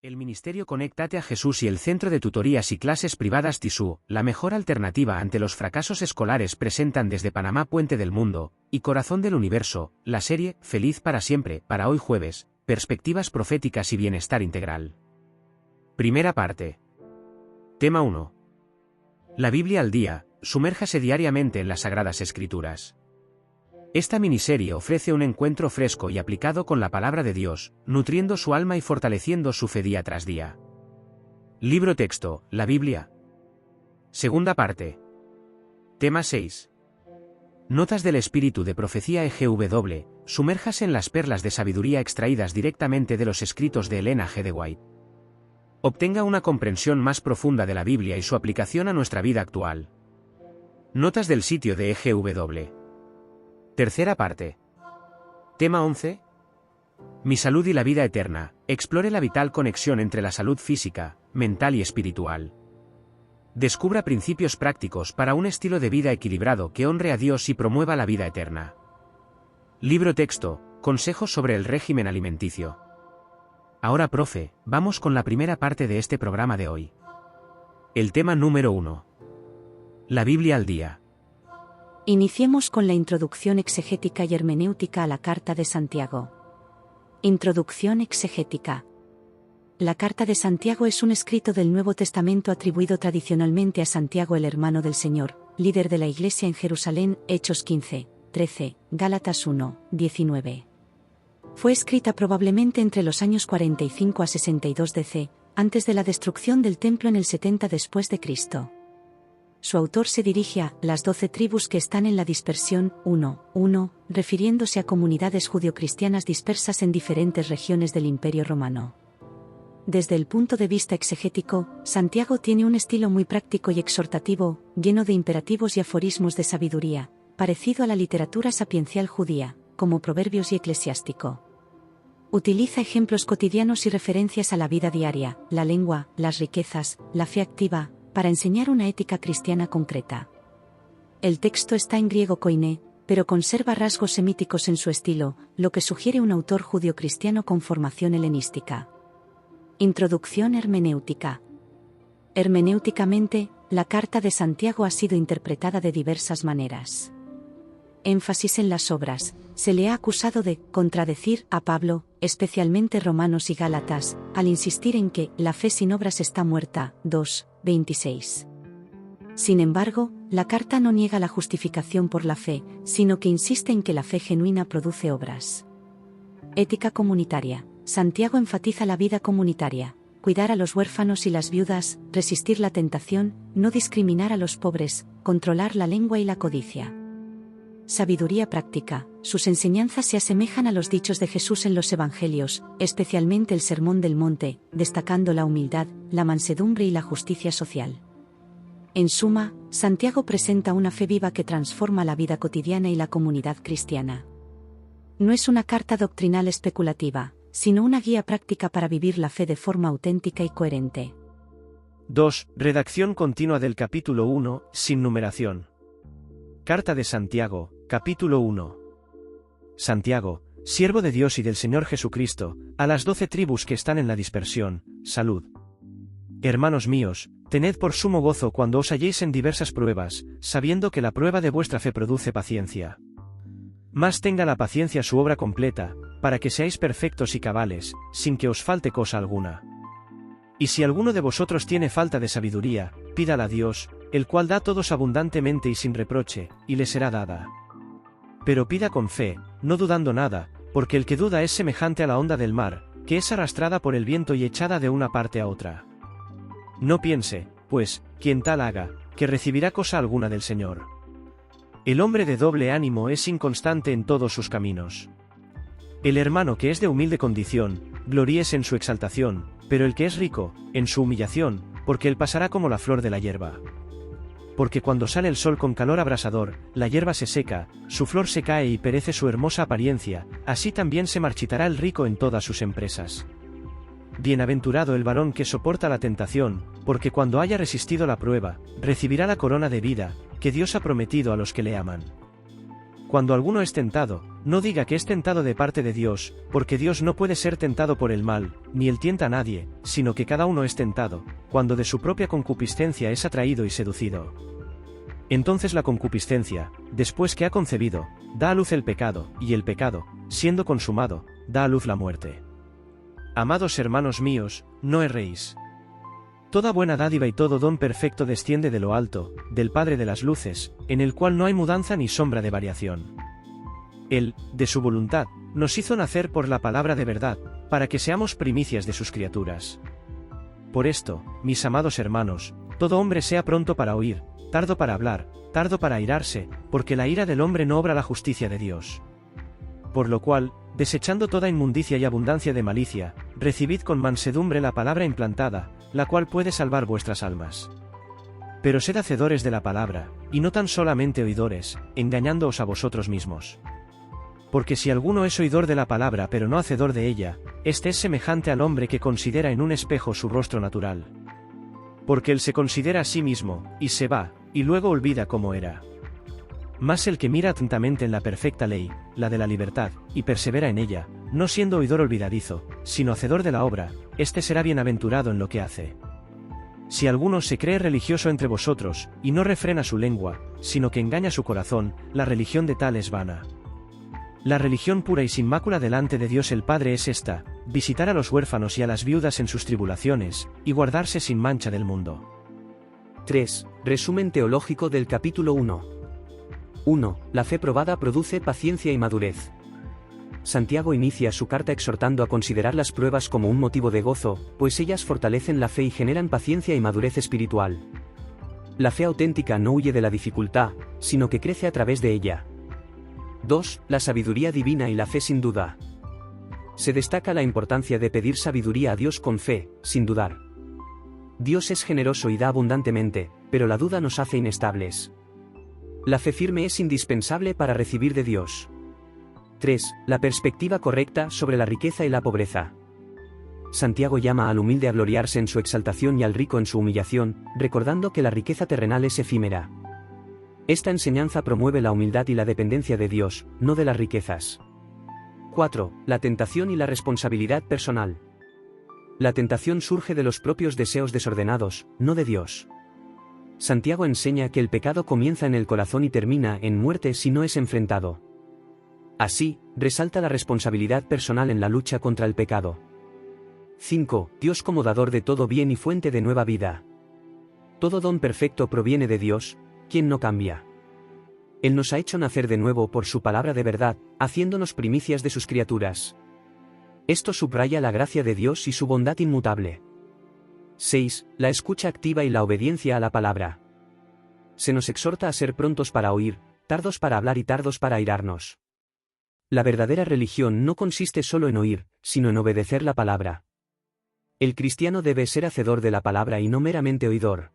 El Ministerio Conéctate a Jesús y el Centro de Tutorías y Clases Privadas TISU, la mejor alternativa ante los fracasos escolares, presentan desde Panamá Puente del Mundo y Corazón del Universo, la serie Feliz para siempre, para hoy jueves, Perspectivas proféticas y bienestar integral. Primera parte. Tema 1. La Biblia al día, sumérjase diariamente en las Sagradas Escrituras. Esta miniserie ofrece un encuentro fresco y aplicado con la palabra de Dios, nutriendo su alma y fortaleciendo su fe día tras día. Libro texto, la Biblia. Segunda parte. Tema 6. Notas del espíritu de profecía EGW, sumérjase en las perlas de sabiduría extraídas directamente de los escritos de Elena G. de White. Obtenga una comprensión más profunda de la Biblia y su aplicación a nuestra vida actual. Notas del sitio de EGW. Tercera parte. Tema 11. Mi salud y la vida eterna. Explore la vital conexión entre la salud física, mental y espiritual. Descubra principios prácticos para un estilo de vida equilibrado que honre a Dios y promueva la vida eterna. Libro texto, consejos sobre el régimen alimenticio. Ahora, profe, vamos con la primera parte de este programa de hoy. El tema número 1. La Biblia al día. Iniciemos con la introducción exegética y hermenéutica a la Carta de Santiago. Introducción exegética. La Carta de Santiago es un escrito del Nuevo Testamento atribuido tradicionalmente a Santiago, el hermano del Señor, líder de la Iglesia en Jerusalén, Hechos 15, 13, Gálatas 1, 19. Fue escrita probablemente entre los años 45 a 62 DC, antes de la destrucción del templo en el 70 después de Cristo. Su autor se dirige a las 12 tribus que están en la dispersión, 1, refiriéndose a comunidades judio-cristianas dispersas en diferentes regiones del Imperio Romano. Desde el punto de vista exegético, Santiago tiene un estilo muy práctico y exhortativo, lleno de imperativos y aforismos de sabiduría, parecido a la literatura sapiencial judía, como Proverbios y Eclesiástico. Utiliza ejemplos cotidianos y referencias a la vida diaria, la lengua, las riquezas, la fe activa, para enseñar una ética cristiana concreta. El texto está en griego koiné, pero conserva rasgos semíticos en su estilo, lo que sugiere un autor judio-cristiano con formación helenística. Introducción hermenéutica. Hermenéuticamente, la Carta de Santiago ha sido interpretada de diversas maneras. Énfasis en las obras. Se le ha acusado de contradecir a Pablo, especialmente Romanos y Gálatas, al insistir en que la fe sin obras está muerta. 2:26. Sin embargo, la carta no niega la justificación por la fe, sino que insiste en que la fe genuina produce obras. Ética comunitaria. Santiago enfatiza la vida comunitaria, cuidar a los huérfanos y las viudas, resistir la tentación, no discriminar a los pobres, controlar la lengua y la codicia. Sabiduría práctica. Sus enseñanzas se asemejan a los dichos de Jesús en los Evangelios, especialmente el Sermón del Monte, destacando la humildad, la mansedumbre y la justicia social. En suma, Santiago presenta una fe viva que transforma la vida cotidiana y la comunidad cristiana. No es una carta doctrinal especulativa, sino una guía práctica para vivir la fe de forma auténtica y coherente. 2. Redacción continua del capítulo 1, sin numeración. Carta de Santiago, capítulo 1. Santiago, siervo de Dios y del Señor Jesucristo, a las 12 tribus que están en la dispersión, salud. Hermanos míos, tened por sumo gozo cuando os halléis en diversas pruebas, sabiendo que la prueba de vuestra fe produce paciencia. Mas tenga la paciencia su obra completa, para que seáis perfectos y cabales, sin que os falte cosa alguna. Y si alguno de vosotros tiene falta de sabiduría, pídala a Dios, el cual da a todos abundantemente y sin reproche, y le será dada. Pero pida con fe, no dudando nada, porque el que duda es semejante a la onda del mar, que es arrastrada por el viento y echada de una parte a otra. No piense, pues, quien tal haga, que recibirá cosa alguna del Señor. El hombre de doble ánimo es inconstante en todos sus caminos. El hermano que es de humilde condición, gloríese en su exaltación, pero el que es rico, en su humillación, porque él pasará como la flor de la hierba. Porque cuando sale el sol con calor abrasador, la hierba se seca, su flor se cae y perece su hermosa apariencia, así también se marchitará el rico en todas sus empresas. Bienaventurado el varón que soporta la tentación, porque cuando haya resistido la prueba, recibirá la corona de vida, que Dios ha prometido a los que le aman. cuando alguno es tentado, no diga que es tentado de parte de Dios, porque Dios no puede ser tentado por el mal, ni él tienta a nadie, sino que cada uno es tentado, cuando de su propia concupiscencia es atraído y seducido. Entonces la concupiscencia, después que ha concebido, da a luz el pecado, y el pecado, siendo consumado, da a luz la muerte. Amados hermanos míos, no erréis. Toda buena dádiva y todo don perfecto desciende de lo alto, del Padre de las luces, en el cual no hay mudanza ni sombra de variación. Él, de su voluntad, nos hizo nacer por la palabra de verdad, para que seamos primicias de sus criaturas. Por esto, mis amados hermanos, todo hombre sea pronto para oír, tardo para hablar, tardo para airarse, porque la ira del hombre no obra la justicia de Dios. Por lo cual, desechando toda inmundicia y abundancia de malicia, recibid con mansedumbre la palabra implantada, la cual puede salvar vuestras almas. Pero sed hacedores de la palabra, y no tan solamente oidores, engañándoos a vosotros mismos. Porque si alguno es oidor de la palabra pero no hacedor de ella, este es semejante al hombre que considera en un espejo su rostro natural. Porque él se considera a sí mismo, y se va, y luego olvida cómo era. Mas el que mira atentamente en la perfecta ley, la de la libertad, y persevera en ella, no siendo oidor olvidadizo, sino hacedor de la obra, éste será bienaventurado en lo que hace. Si alguno se cree religioso entre vosotros, y no refrena su lengua, sino que engaña su corazón, la religión de tal es vana. La religión pura y sin mácula delante de Dios el Padre es esta: visitar a los huérfanos y a las viudas en sus tribulaciones, y guardarse sin mancha del mundo. 3. Resumen teológico del capítulo 1. 1. La fe probada produce paciencia y madurez. Santiago inicia su carta exhortando a considerar las pruebas como un motivo de gozo, pues ellas fortalecen la fe y generan paciencia y madurez espiritual. La fe auténtica no huye de la dificultad, sino que crece a través de ella. 2. La sabiduría divina y la fe sin duda. Se destaca la importancia de pedir sabiduría a Dios con fe, sin dudar. Dios es generoso y da abundantemente, pero la duda nos hace inestables. La fe firme es indispensable para recibir de Dios. 3. La perspectiva correcta sobre la riqueza y la pobreza. Santiago llama al humilde a gloriarse en su exaltación y al rico en su humillación, recordando que la riqueza terrenal es efímera. Esta enseñanza promueve la humildad y la dependencia de Dios, no de las riquezas. 4. La tentación y la responsabilidad personal. La tentación surge de los propios deseos desordenados, no de Dios. Santiago enseña que el pecado comienza en el corazón y termina en muerte si no es enfrentado. Así, resalta la responsabilidad personal en la lucha contra el pecado. 5. Dios como dador de todo bien y fuente de nueva vida. Todo don perfecto proviene de Dios, quien no cambia. Él nos ha hecho nacer de nuevo por su palabra de verdad, haciéndonos primicias de sus criaturas. Esto subraya la gracia de Dios y su bondad inmutable. 6. La escucha activa y la obediencia a la palabra. Se nos exhorta a ser prontos para oír, tardos para hablar y tardos para airarnos. La verdadera religión no consiste solo en oír, sino en obedecer la palabra. El cristiano debe ser hacedor de la palabra y no meramente oidor.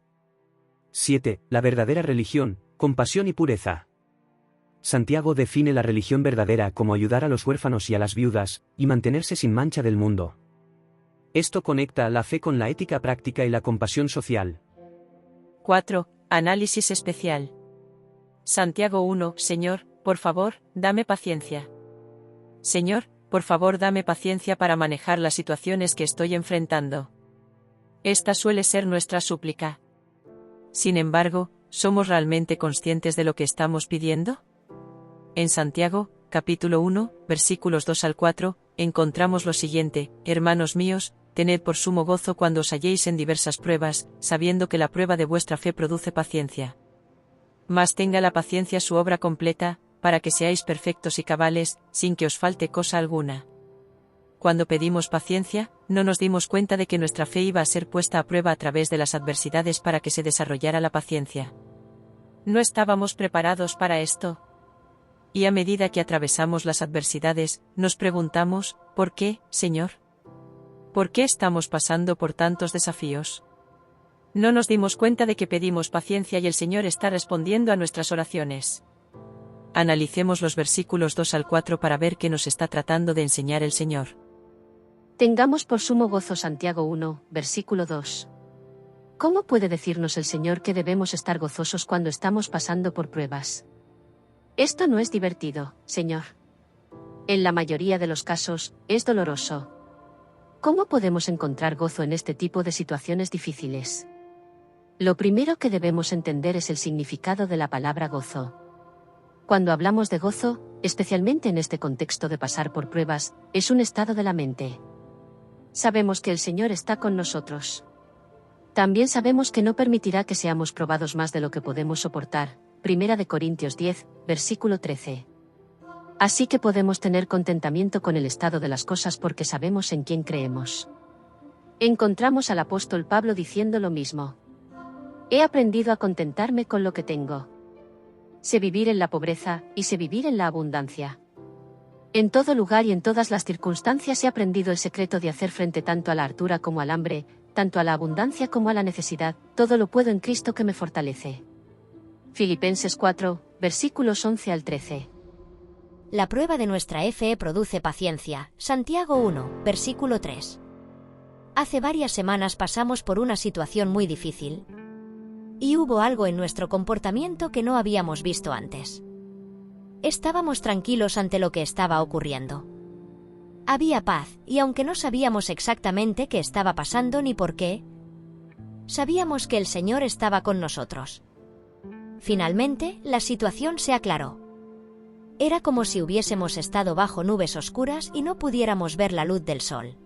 7. La verdadera religión, compasión y pureza. Santiago define la religión verdadera como ayudar a los huérfanos y a las viudas, y mantenerse sin mancha del mundo. Esto conecta la fe con la ética práctica y la compasión social. 4. Análisis especial. Santiago 1. Señor, por favor, dame paciencia. Señor, por favor, dame paciencia para manejar las situaciones que estoy enfrentando. Esta suele ser nuestra súplica. Sin embargo, ¿somos realmente conscientes de lo que estamos pidiendo? En Santiago, capítulo 1, versículos 2 al 4, encontramos lo siguiente: Hermanos míos, tened por sumo gozo cuando os halléis en diversas pruebas, sabiendo que la prueba de vuestra fe produce paciencia. Mas tenga la paciencia su obra completa, para que seáis perfectos y cabales, sin que os falte cosa alguna. Cuando pedimos paciencia, no nos dimos cuenta de que nuestra fe iba a ser puesta a prueba a través de las adversidades para que se desarrollara la paciencia. No estábamos preparados para esto. Y a medida que atravesamos las adversidades, nos preguntamos, ¿por qué, Señor? ¿Por qué estamos pasando por tantos desafíos? No nos dimos cuenta de que pedimos paciencia y el Señor está respondiendo a nuestras oraciones. Analicemos los versículos 2 al 4 para ver qué nos está tratando de enseñar el Señor. Tengamos por sumo gozo Santiago 1, versículo 2. ¿Cómo puede decirnos el Señor que debemos estar gozosos cuando estamos pasando por pruebas? Esto no es divertido, Señor. En la mayoría de los casos, es doloroso. ¿Cómo podemos encontrar gozo en este tipo de situaciones difíciles? Lo primero que debemos entender es el significado de la palabra gozo. Cuando hablamos de gozo, especialmente en este contexto de pasar por pruebas, es un estado de la mente. Sabemos que el Señor está con nosotros. También sabemos que no permitirá que seamos probados más de lo que podemos soportar. 1 Corintios 10, versículo 13. Así que podemos tener contentamiento con el estado de las cosas porque sabemos en quién creemos. Encontramos al apóstol Pablo diciendo lo mismo. He aprendido a contentarme con lo que tengo. Sé vivir en la pobreza, y sé vivir en la abundancia. En todo lugar y en todas las circunstancias he aprendido el secreto de hacer frente tanto a la hartura como al hambre, tanto a la abundancia como a la necesidad, todo lo puedo en Cristo que me fortalece. Filipenses 4, versículos 11 al 13. La prueba de nuestra fe produce paciencia. Santiago 1, versículo 3. Hace varias semanas pasamos por una situación muy difícil. Y hubo algo en nuestro comportamiento que no habíamos visto antes. Estábamos tranquilos ante lo que estaba ocurriendo. Había paz, y aunque no sabíamos exactamente qué estaba pasando ni por qué, sabíamos que el Señor estaba con nosotros. Finalmente, la situación se aclaró. Era como si hubiésemos estado bajo nubes oscuras y no pudiéramos ver la luz del sol.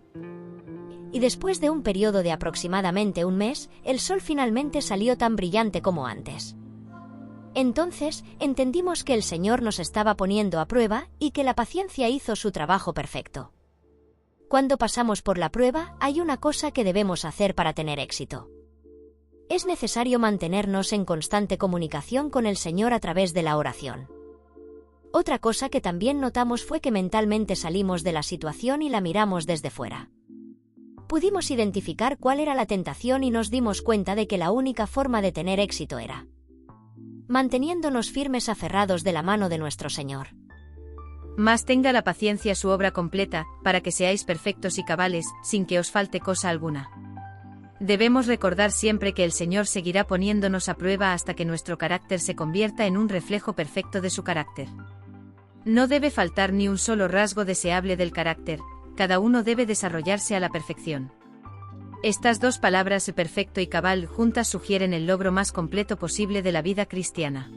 Y después de un periodo de aproximadamente un mes, el sol finalmente salió tan brillante como antes. Entonces, entendimos que el Señor nos estaba poniendo a prueba y que la paciencia hizo su trabajo perfecto. Cuando pasamos por la prueba, hay una cosa que debemos hacer para tener éxito. Es necesario mantenernos en constante comunicación con el Señor a través de la oración. Otra cosa que también notamos fue que mentalmente salimos de la situación y la miramos desde fuera. Pudimos identificar cuál era la tentación y nos dimos cuenta de que la única forma de tener éxito era manteniéndonos firmes aferrados de la mano de nuestro Señor. Mas tenga la paciencia su obra completa, para que seáis perfectos y cabales, sin que os falte cosa alguna. Debemos recordar siempre que el Señor seguirá poniéndonos a prueba hasta que nuestro carácter se convierta en un reflejo perfecto de su carácter. No debe faltar ni un solo rasgo deseable del carácter, cada uno debe desarrollarse a la perfección. Estas dos palabras, perfecto y cabal, juntas sugieren el logro más completo posible de la vida cristiana.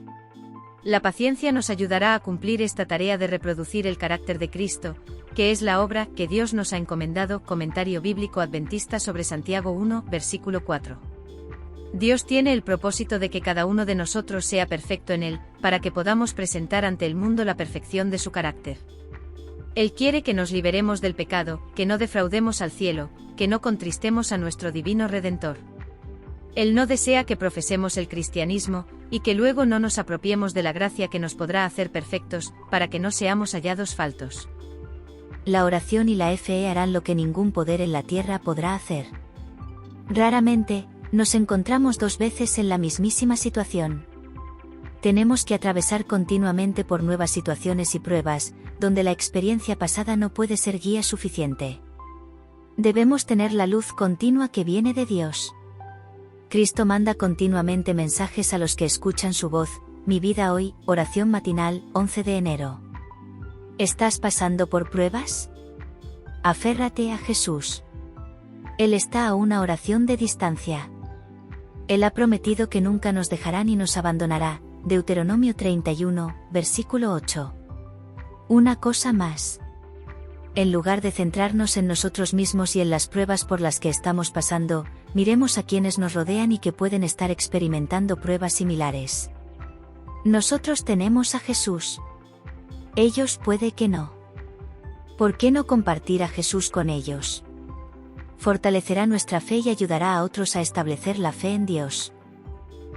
La paciencia nos ayudará a cumplir esta tarea de reproducir el carácter de Cristo, que es la obra que Dios nos ha encomendado. Comentario bíblico adventista sobre Santiago 1, versículo 4. Dios tiene el propósito de que cada uno de nosotros sea perfecto en Él, para que podamos presentar ante el mundo la perfección de su carácter. Él quiere que nos liberemos del pecado, que no defraudemos al cielo, que no contristemos a nuestro divino Redentor. Él no desea que profesemos el cristianismo, y que luego no nos apropiemos de la gracia que nos podrá hacer perfectos, para que no seamos hallados faltos. La oración y la fe harán lo que ningún poder en la tierra podrá hacer. Raramente, nos encontramos dos veces en la mismísima situación. Tenemos que atravesar continuamente por nuevas situaciones y pruebas, donde la experiencia pasada no puede ser guía suficiente. Debemos tener la luz continua que viene de Dios. Cristo manda continuamente mensajes a los que escuchan su voz. Mi vida hoy, oración matinal, 11 de enero. ¿Estás pasando por pruebas? Aférrate a Jesús. Él está a una oración de distancia. Él ha prometido que nunca nos dejará ni nos abandonará. Deuteronomio 31, versículo 8. Una cosa más. En lugar de centrarnos en nosotros mismos y en las pruebas por las que estamos pasando, miremos a quienes nos rodean y que pueden estar experimentando pruebas similares. Nosotros tenemos a Jesús. Ellos puede que no. ¿Por qué no compartir a Jesús con ellos? Fortalecerá nuestra fe y ayudará a otros a establecer la fe en Dios.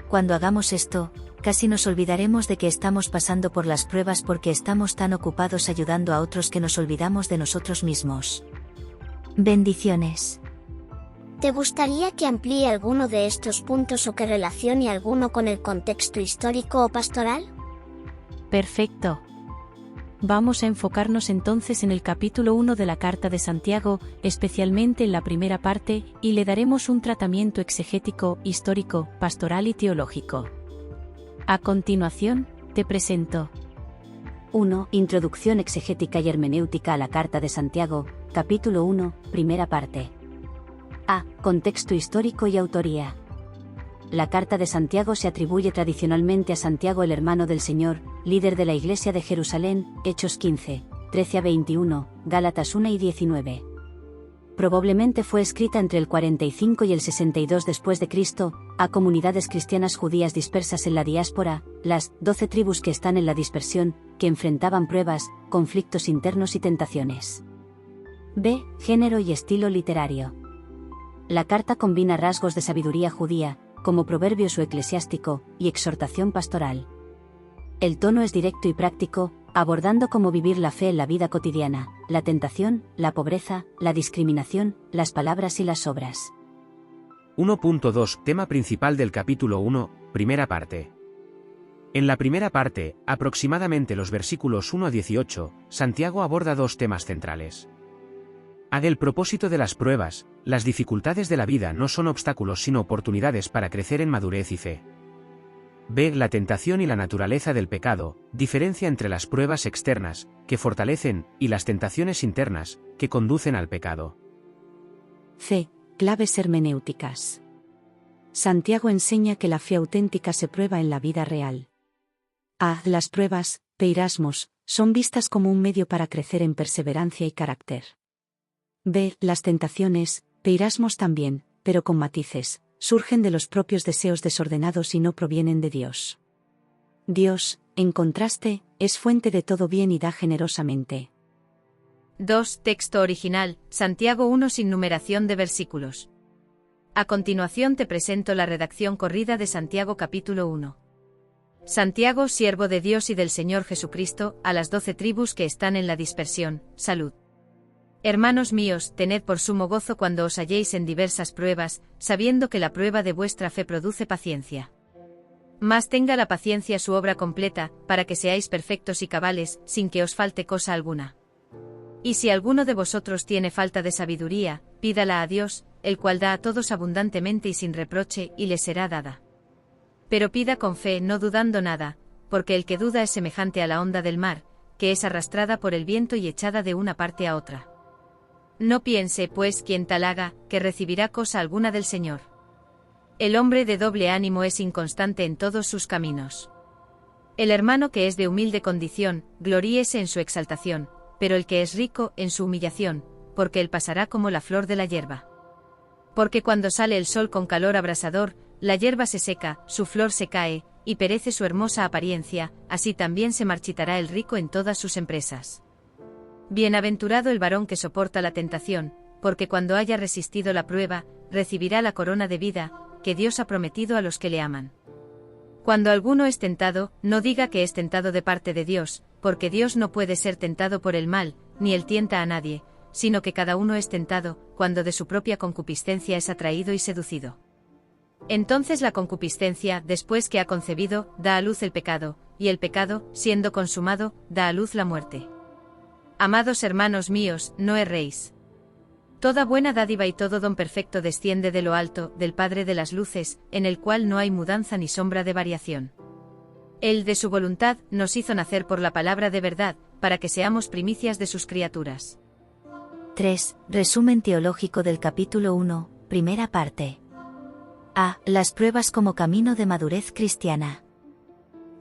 Cuando hagamos esto, casi nos olvidaremos de que estamos pasando por las pruebas porque estamos tan ocupados ayudando a otros que nos olvidamos de nosotros mismos. Bendiciones. ¿Te gustaría que amplíe alguno de estos puntos o que relacione alguno con el contexto histórico o pastoral? Perfecto. Vamos a enfocarnos entonces en el capítulo 1 de la Carta de Santiago, especialmente en la primera parte, y le daremos un tratamiento exegético, histórico, pastoral y teológico. A continuación, te presento 1. Introducción exegética y hermenéutica a la Carta de Santiago, capítulo 1, primera parte. A. Contexto histórico y autoría. La Carta de Santiago se atribuye tradicionalmente a Santiago el hermano del Señor, líder de la Iglesia de Jerusalén, Hechos 15, 13-21, Gálatas 1 y 19. Probablemente fue escrita entre el 45 y el 62 después de Cristo, a comunidades cristianas judías dispersas en la diáspora, las 12 tribus que están en la dispersión, que enfrentaban pruebas, conflictos internos y tentaciones. B. Género y estilo literario. La carta combina rasgos de sabiduría judía, como proverbios o eclesiástico, y exhortación pastoral. El tono es directo y práctico, abordando cómo vivir la fe en la vida cotidiana, la tentación, la pobreza, la discriminación, las palabras y las obras. 1.2 Tema principal del capítulo 1, primera parte. En la primera parte, aproximadamente los versículos 1 a 18, Santiago aborda dos temas centrales. A. El propósito de las pruebas. Las dificultades de la vida no son obstáculos sino oportunidades para crecer en madurez y fe. B. La tentación y la naturaleza del pecado, diferencia entre las pruebas externas, que fortalecen, y las tentaciones internas, que conducen al pecado. C. Claves hermenéuticas. Santiago enseña que la fe auténtica se prueba en la vida real. A. Las pruebas, peirasmos, son vistas como un medio para crecer en perseverancia y carácter. B. Las tentaciones, peirasmos también, pero con matices, surgen de los propios deseos desordenados y no provienen de Dios. Dios, en contraste, es fuente de todo bien y da generosamente. 2. Texto original, Santiago 1 sin numeración de versículos. A continuación te presento la redacción corrida de Santiago capítulo 1. Santiago, siervo de Dios y del Señor Jesucristo, a las 12 tribus que están en la dispersión, salud. Hermanos míos, tened por sumo gozo cuando os halléis en diversas pruebas, sabiendo que la prueba de vuestra fe produce paciencia. Mas tenga la paciencia su obra completa, para que seáis perfectos y cabales, sin que os falte cosa alguna. Y si alguno de vosotros tiene falta de sabiduría, pídala a Dios, el cual da a todos abundantemente y sin reproche, y le será dada. Pero pida con fe, no dudando nada, porque el que duda es semejante a la onda del mar, que es arrastrada por el viento y echada de una parte a otra. No piense, pues, quien tal haga, que recibirá cosa alguna del Señor. El hombre de doble ánimo es inconstante en todos sus caminos. El hermano que es de humilde condición, gloríese en su exaltación, pero el que es rico, en su humillación, porque él pasará como la flor de la hierba. Porque cuando sale el sol con calor abrasador, la hierba se seca, su flor se cae, y perece su hermosa apariencia, así también se marchitará el rico en todas sus empresas. Bienaventurado el varón que soporta la tentación, porque cuando haya resistido la prueba, recibirá la corona de vida, que Dios ha prometido a los que le aman. Cuando alguno es tentado, no diga que es tentado de parte de Dios, porque Dios no puede ser tentado por el mal, ni él tienta a nadie, sino que cada uno es tentado, cuando de su propia concupiscencia es atraído y seducido. Entonces la concupiscencia, después que ha concebido, da a luz el pecado, y el pecado, siendo consumado, da a luz la muerte. Amados hermanos míos, no erréis. Toda buena dádiva y todo don perfecto desciende de lo alto, del Padre de las luces, en el cual no hay mudanza ni sombra de variación. Él de su voluntad nos hizo nacer por la palabra de verdad, para que seamos primicias de sus criaturas. 3. Resumen teológico del capítulo 1, primera parte. A. Las pruebas como camino de madurez cristiana.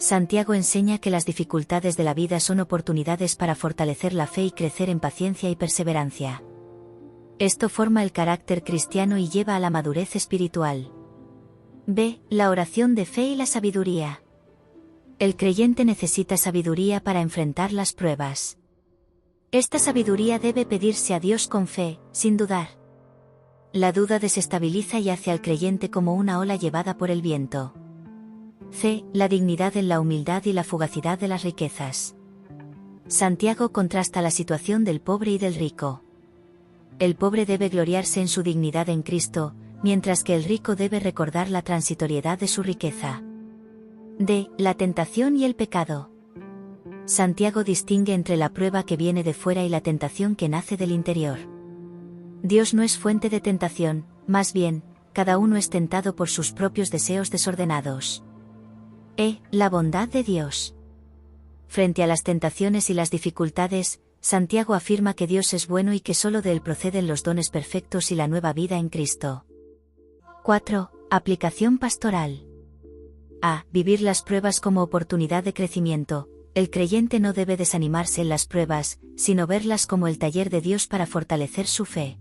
Santiago enseña que las dificultades de la vida son oportunidades para fortalecer la fe y crecer en paciencia y perseverancia. Esto forma el carácter cristiano y lleva a la madurez espiritual. B. La oración de fe y la sabiduría. El creyente necesita sabiduría para enfrentar las pruebas. Esta sabiduría debe pedirse a Dios con fe, sin dudar. La duda desestabiliza y hace al creyente como una ola llevada por el viento. C. La dignidad en la humildad y la fugacidad de las riquezas. Santiago contrasta la situación del pobre y del rico. El pobre debe gloriarse en su dignidad en Cristo, mientras que el rico debe recordar la transitoriedad de su riqueza. D. La tentación y el pecado. Santiago distingue entre la prueba que viene de fuera y la tentación que nace del interior. Dios no es fuente de tentación, más bien, cada uno es tentado por sus propios deseos desordenados. La bondad de Dios. Frente a las tentaciones y las dificultades, Santiago afirma que Dios es bueno y que solo de él proceden los dones perfectos y la nueva vida en Cristo. 4. Aplicación pastoral. A. Vivir las pruebas como oportunidad de crecimiento. El creyente no debe desanimarse en las pruebas, sino verlas como el taller de Dios para fortalecer su fe.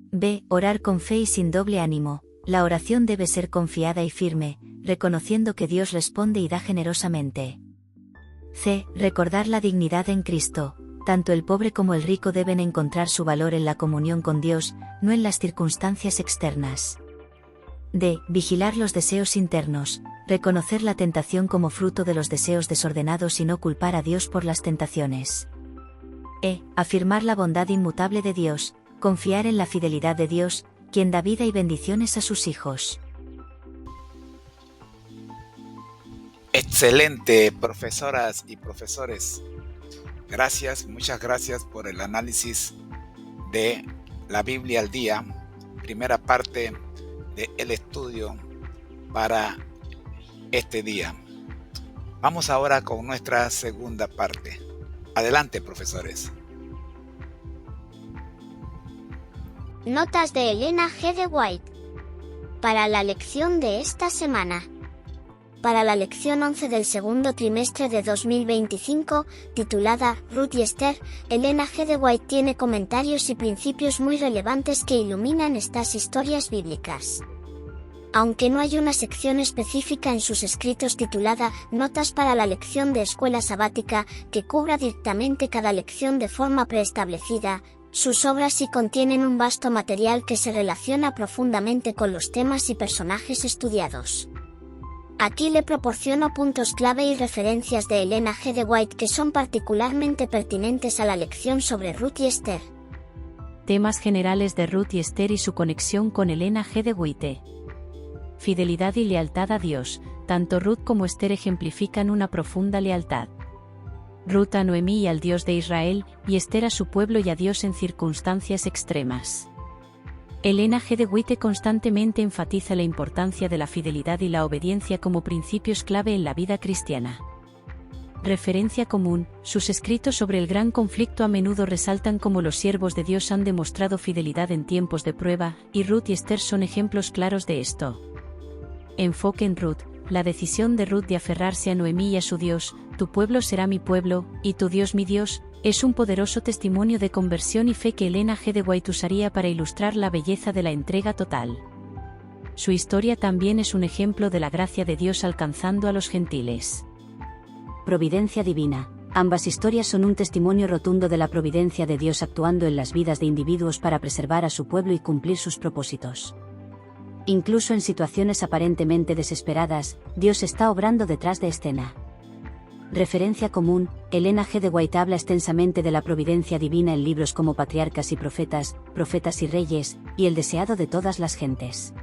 B. Orar con fe y sin doble ánimo. La oración debe ser confiada y firme, reconociendo que Dios responde y da generosamente. C. Recordar la dignidad en Cristo. Tanto el pobre como el rico deben encontrar su valor en la comunión con Dios, no en las circunstancias externas. D. Vigilar los deseos internos. Reconocer la tentación como fruto de los deseos desordenados y no culpar a Dios por las tentaciones. E. Afirmar la bondad inmutable de Dios. Confiar en la fidelidad de Dios, quien da vida y bendiciones a sus hijos. Excelente, profesoras y profesores. Gracias, muchas gracias por el análisis de la Biblia al día, primera parte del estudio para este día. Vamos ahora con nuestra segunda parte. Adelante, profesores. Notas de Elena G. de White. Para la lección de esta semana. Para la lección 11 del segundo trimestre de 2025, titulada Ruth y Esther, Elena G. de White tiene comentarios y principios muy relevantes que iluminan estas historias bíblicas. Aunque no hay una sección específica en sus escritos titulada Notas para la lección de escuela sabática, que cubra directamente cada lección de forma preestablecida, sus obras sí contienen un vasto material que se relaciona profundamente con los temas y personajes estudiados. Aquí le proporciono puntos clave y referencias de Elena G. de White que son particularmente pertinentes a la lección sobre Ruth y Esther. Temas generales de Ruth y Esther y su conexión con Elena G. de White. Fidelidad y lealtad a Dios. Tanto Ruth como Esther ejemplifican una profunda lealtad. Ruth a Noemí y al Dios de Israel, y Esther a su pueblo y a Dios en circunstancias extremas. Elena G. de White constantemente enfatiza la importancia de la fidelidad y la obediencia como principios clave en la vida cristiana. Referencia común, sus escritos sobre el gran conflicto a menudo resaltan cómo los siervos de Dios han demostrado fidelidad en tiempos de prueba, y Ruth y Esther son ejemplos claros de esto. Enfoque en Ruth. La decisión de Ruth de aferrarse a Noemí y a su Dios, tu pueblo será mi pueblo, y tu Dios mi Dios, es un poderoso testimonio de conversión y fe que Elena G. de White usaría para ilustrar la belleza de la entrega total. Su historia también es un ejemplo de la gracia de Dios alcanzando a los gentiles. Providencia divina. Ambas historias son un testimonio rotundo de la providencia de Dios actuando en las vidas de individuos para preservar a su pueblo y cumplir sus propósitos. Incluso en situaciones aparentemente desesperadas, Dios está obrando detrás de escena. Referencia común, Elena G. de White habla extensamente de la providencia divina en libros como Patriarcas y Profetas, Profetas y Reyes, y El deseado de todas las gentes.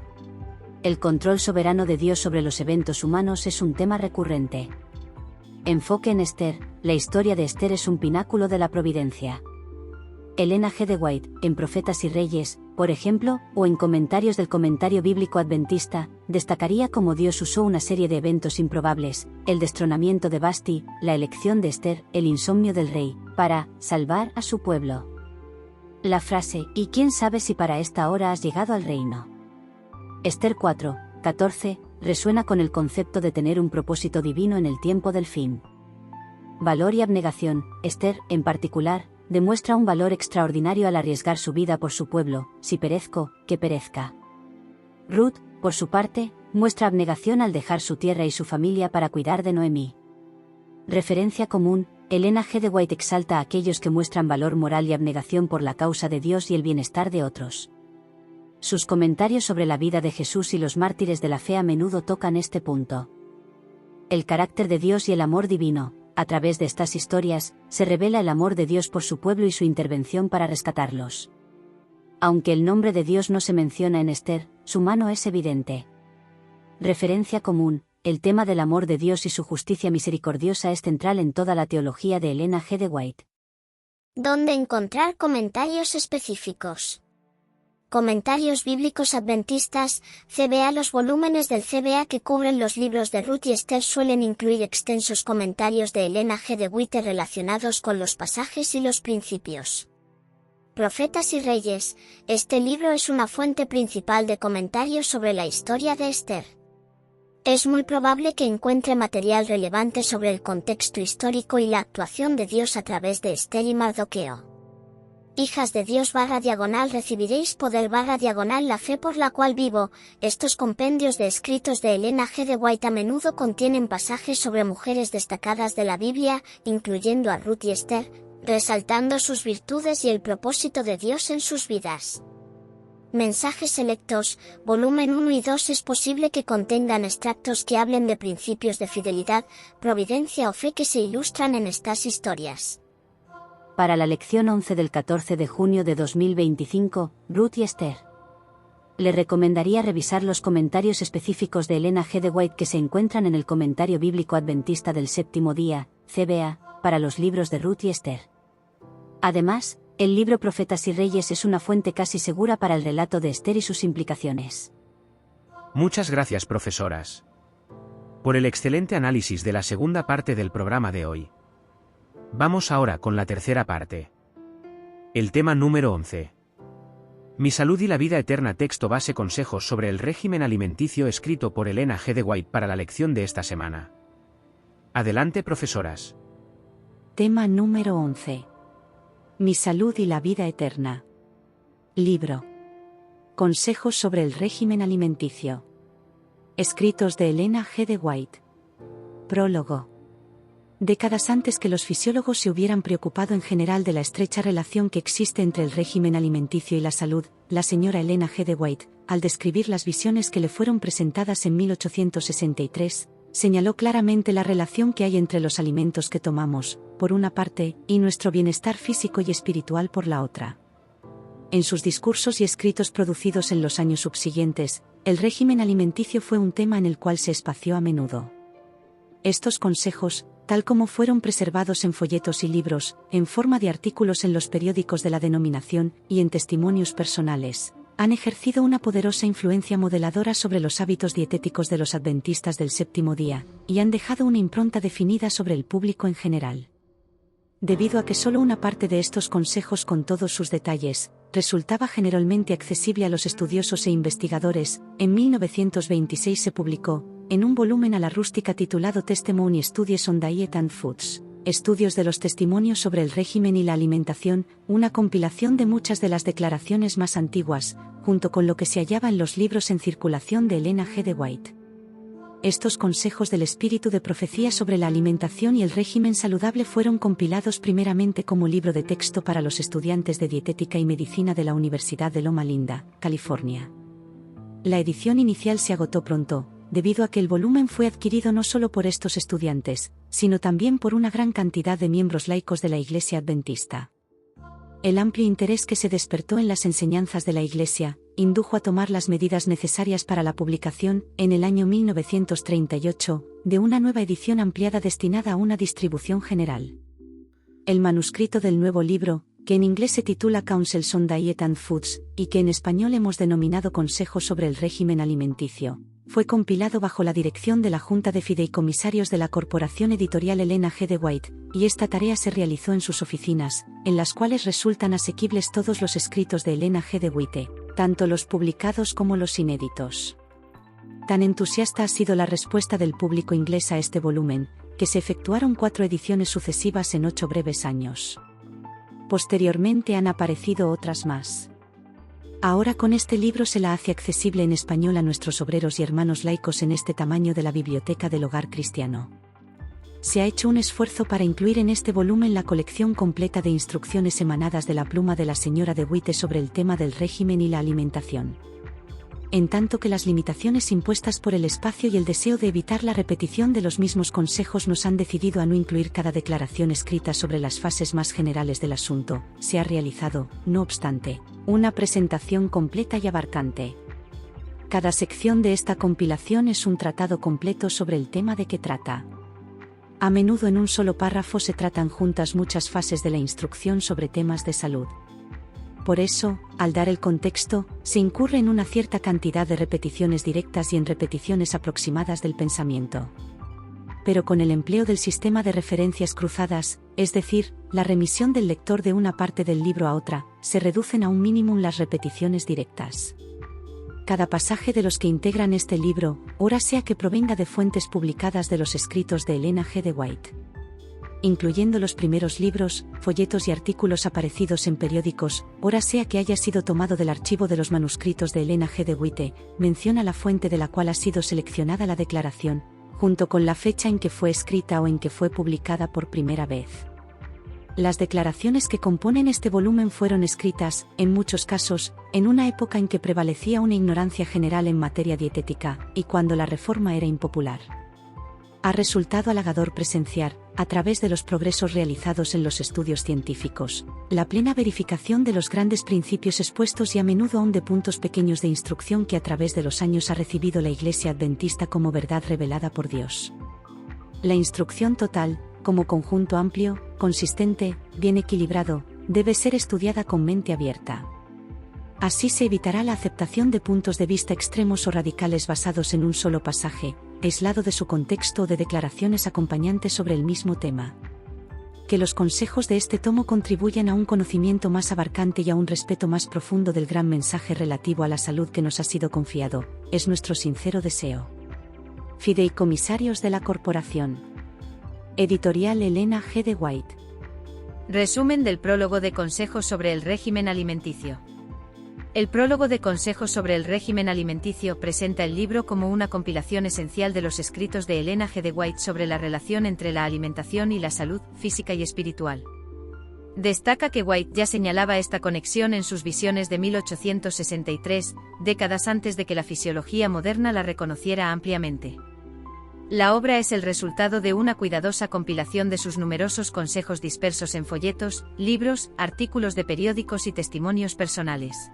El control soberano de Dios sobre los eventos humanos es un tema recurrente. Enfoque en Esther. La historia de Esther es un pináculo de la providencia. Elena G. de White, en Profetas y Reyes, por ejemplo, o en comentarios del Comentario Bíblico Adventista, destacaría cómo Dios usó una serie de eventos improbables, el destronamiento de Vasti, la elección de Esther, el insomnio del rey, para salvar a su pueblo. La frase, ¿y quién sabe si para esta hora has llegado al reino? Esther 4:14, resuena con el concepto de tener un propósito divino en el tiempo del fin. Valor y abnegación. Esther, en particular, demuestra un valor extraordinario al arriesgar su vida por su pueblo, si perezco, que perezca. Ruth, por su parte, muestra abnegación al dejar su tierra y su familia para cuidar de Noemí. Referencia común, Elena G. de White exalta a aquellos que muestran valor moral y abnegación por la causa de Dios y el bienestar de otros. Sus comentarios sobre la vida de Jesús y los mártires de la fe a menudo tocan este punto. El carácter de Dios y el amor divino. A través de estas historias, se revela el amor de Dios por su pueblo y su intervención para rescatarlos. Aunque el nombre de Dios no se menciona en Esther, su mano es evidente. Referencia común, el tema del amor de Dios y su justicia misericordiosa es central en toda la teología de Elena G. de White. ¿Dónde encontrar comentarios específicos? Comentarios Bíblicos Adventistas, CBA. Los volúmenes del CBA que cubren los libros de Ruth y Esther suelen incluir extensos comentarios de Elena G. de White relacionados con los pasajes y los principios. Profetas y Reyes, este libro es una fuente principal de comentarios sobre la historia de Esther. Es muy probable que encuentre material relevante sobre el contexto histórico y la actuación de Dios a través de Esther y Mardoqueo. Hijas de Dios / recibiréis poder / la fe por la cual vivo. Estos compendios de escritos de Elena G. de White a menudo contienen pasajes sobre mujeres destacadas de la Biblia, incluyendo a Ruth y Esther, resaltando sus virtudes y el propósito de Dios en sus vidas. Mensajes selectos, volumen 1 y 2 es posible que contengan extractos que hablen de principios de fidelidad, providencia o fe que se ilustran en estas historias. Para la lección 11 del 14 de junio de 2025, Ruth y Esther. Le recomendaría revisar los comentarios específicos de Elena G. de White que se encuentran en el Comentario Bíblico Adventista del Séptimo Día, CBA, para los libros de Ruth y Esther. Además, el libro Profetas y Reyes es una fuente casi segura para el relato de Esther y sus implicaciones. Muchas gracias, profesoras, por el excelente análisis de la segunda parte del programa de hoy. Vamos ahora con la tercera parte. El tema número 11. Mi salud y la vida eterna. Texto base. Consejos sobre el régimen alimenticio escrito por Elena G. de White para la lección de esta semana. Adelante, profesoras. Tema número 11. Mi salud y la vida eterna. Libro. Consejos sobre el régimen alimenticio. Escritos de Elena G. de White. Prólogo. Décadas antes que los fisiólogos se hubieran preocupado en general de la estrecha relación que existe entre el régimen alimenticio y la salud, la señora Elena G. de White, al describir las visiones que le fueron presentadas en 1863, señaló claramente la relación que hay entre los alimentos que tomamos, por una parte, y nuestro bienestar físico y espiritual por la otra. En sus discursos y escritos producidos en los años subsiguientes, el régimen alimenticio fue un tema en el cual se espació a menudo. Estos consejos, tal como fueron preservados en folletos y libros, en forma de artículos en los periódicos de la denominación y en testimonios personales, han ejercido una poderosa influencia modeladora sobre los hábitos dietéticos de los adventistas del séptimo día, y han dejado una impronta definida sobre el público en general. Debido a que solo una parte de estos consejos con todos sus detalles, resultaba generalmente accesible a los estudiosos e investigadores, en 1926 se publicó, en un volumen a la rústica titulado Testimony Studies on Diet and Foods, Estudios de los testimonios sobre el régimen y la alimentación, una compilación de muchas de las declaraciones más antiguas, junto con lo que se hallaba en los libros en circulación de Elena G. de White. Estos consejos del espíritu de profecía sobre la alimentación y el régimen saludable fueron compilados primeramente como libro de texto para los estudiantes de dietética y medicina de la Universidad de Loma Linda, California. La edición inicial se agotó pronto, debido a que el volumen fue adquirido no solo por estos estudiantes, sino también por una gran cantidad de miembros laicos de la Iglesia Adventista. El amplio interés que se despertó en las enseñanzas de la Iglesia, indujo a tomar las medidas necesarias para la publicación, en el año 1938, de una nueva edición ampliada destinada a una distribución general. El manuscrito del nuevo libro, que en inglés se titula Counsels on Diet and Foods, y que en español hemos denominado Consejos sobre el régimen alimenticio, fue compilado bajo la dirección de la Junta de Fideicomisarios de la Corporación Editorial Elena G. de White, y esta tarea se realizó en sus oficinas, en las cuales resultan asequibles todos los escritos de Elena G. de White, tanto los publicados como los inéditos. Tan entusiasta ha sido la respuesta del público inglés a este volumen, que se efectuaron 4 ediciones sucesivas en 8 breves años. Posteriormente han aparecido otras más. Ahora con este libro se la hace accesible en español a nuestros obreros y hermanos laicos en este tamaño de la biblioteca del hogar cristiano. Se ha hecho un esfuerzo para incluir en este volumen la colección completa de instrucciones emanadas de la pluma de la señora de White sobre el tema del régimen y la alimentación. En tanto que las limitaciones impuestas por el espacio y el deseo de evitar la repetición de los mismos consejos nos han decidido a no incluir cada declaración escrita sobre las fases más generales del asunto, se ha realizado, no obstante, una presentación completa y abarcante. Cada sección de esta compilación es un tratado completo sobre el tema de que trata. A menudo en un solo párrafo se tratan juntas muchas fases de la instrucción sobre temas de salud. Por eso, al dar el contexto, se incurre en una cierta cantidad de repeticiones directas y en repeticiones aproximadas del pensamiento. Pero con el empleo del sistema de referencias cruzadas, es decir, la remisión del lector de una parte del libro a otra, se reducen a un mínimo las repeticiones directas. Cada pasaje de los que integran este libro, ora sea que provenga de fuentes publicadas de los escritos de Elena G. de White, incluyendo los primeros libros, folletos y artículos aparecidos en periódicos, ora sea que haya sido tomado del archivo de los manuscritos de Elena G. de White, menciona la fuente de la cual ha sido seleccionada la declaración, junto con la fecha en que fue escrita o en que fue publicada por primera vez. Las declaraciones que componen este volumen fueron escritas, en muchos casos, en una época en que prevalecía una ignorancia general en materia dietética, y cuando la reforma era impopular. Ha resultado halagador presenciar, a través de los progresos realizados en los estudios científicos, la plena verificación de los grandes principios expuestos y a menudo aún de puntos pequeños de instrucción que a través de los años ha recibido la Iglesia Adventista como verdad revelada por Dios. La instrucción total, como conjunto amplio, consistente, bien equilibrado, debe ser estudiada con mente abierta. Así se evitará la aceptación de puntos de vista extremos o radicales basados en un solo pasaje, aislado de su contexto o de declaraciones acompañantes sobre el mismo tema. Que los consejos de este tomo contribuyan a un conocimiento más abarcante y a un respeto más profundo del gran mensaje relativo a la salud que nos ha sido confiado, es nuestro sincero deseo. Fideicomisarios de la Corporación. Editorial Elena G. de White. Resumen del prólogo de Consejos sobre el régimen alimenticio. El prólogo de Consejos sobre el régimen alimenticio presenta el libro como una compilación esencial de los escritos de Elena G. de White sobre la relación entre la alimentación y la salud física y espiritual. Destaca que White ya señalaba esta conexión en sus visiones de 1863, décadas antes de que la fisiología moderna la reconociera ampliamente. La obra es el resultado de una cuidadosa compilación de sus numerosos consejos dispersos en folletos, libros, artículos de periódicos y testimonios personales.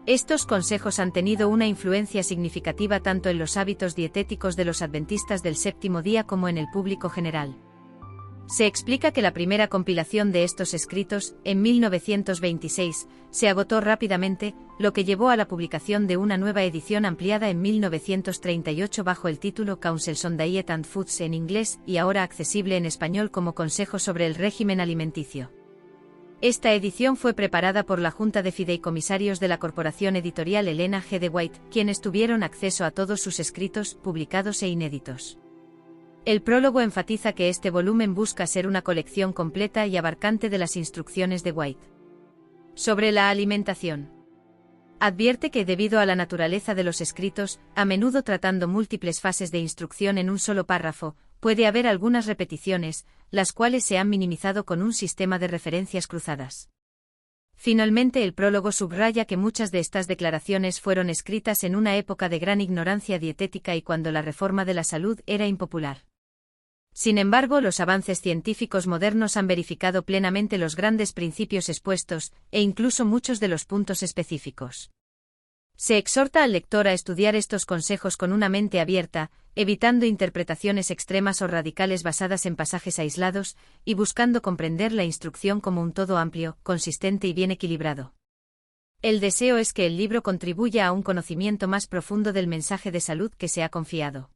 Estos consejos han tenido una influencia significativa tanto en los hábitos dietéticos de los adventistas del séptimo día como en el público general. Se explica que la primera compilación de estos escritos, en 1926, se agotó rápidamente, lo que llevó a la publicación de una nueva edición ampliada en 1938 bajo el título Counsels on Diet and Foods en inglés y ahora accesible en español como Consejos sobre el régimen alimenticio. Esta edición fue preparada por la Junta de Fideicomisarios de la Corporación Editorial Elena G. de White, quienes tuvieron acceso a todos sus escritos, publicados e inéditos. El prólogo enfatiza que este volumen busca ser una colección completa y abarcante de las instrucciones de White. Sobre la alimentación. Advierte que debido a la naturaleza de los escritos, a menudo tratando múltiples fases de instrucción en un solo párrafo, puede haber algunas repeticiones, las cuales se han minimizado con un sistema de referencias cruzadas. Finalmente, el prólogo subraya que muchas de estas declaraciones fueron escritas en una época de gran ignorancia dietética y cuando la reforma de la salud era impopular. Sin embargo, los avances científicos modernos han verificado plenamente los grandes principios expuestos, e incluso muchos de los puntos específicos. Se exhorta al lector a estudiar estos consejos con una mente abierta, evitando interpretaciones extremas o radicales basadas en pasajes aislados, y buscando comprender la instrucción como un todo amplio, consistente y bien equilibrado. El deseo es que el libro contribuya a un conocimiento más profundo del mensaje de salud que se ha confiado.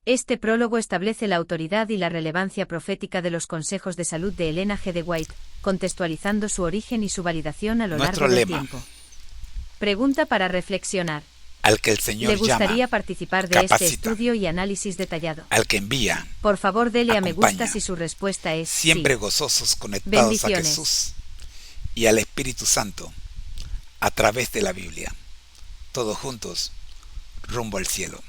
Este prólogo establece la autoridad y la relevancia profética de los consejos de salud de Elena G. de White, contextualizando su origen y su validación a lo largo del tiempo. Pregunta para reflexionar. Al que el Señor ¿Le gustaría llama, participar de capacita, este estudio y análisis detallado? al que envía, Por favor, dele a me acompaña, gusta si su respuesta es siempre sí. gozosos conectados a Bendiciones. Jesús y al Espíritu Santo a través de la Biblia. Todos juntos, rumbo al cielo.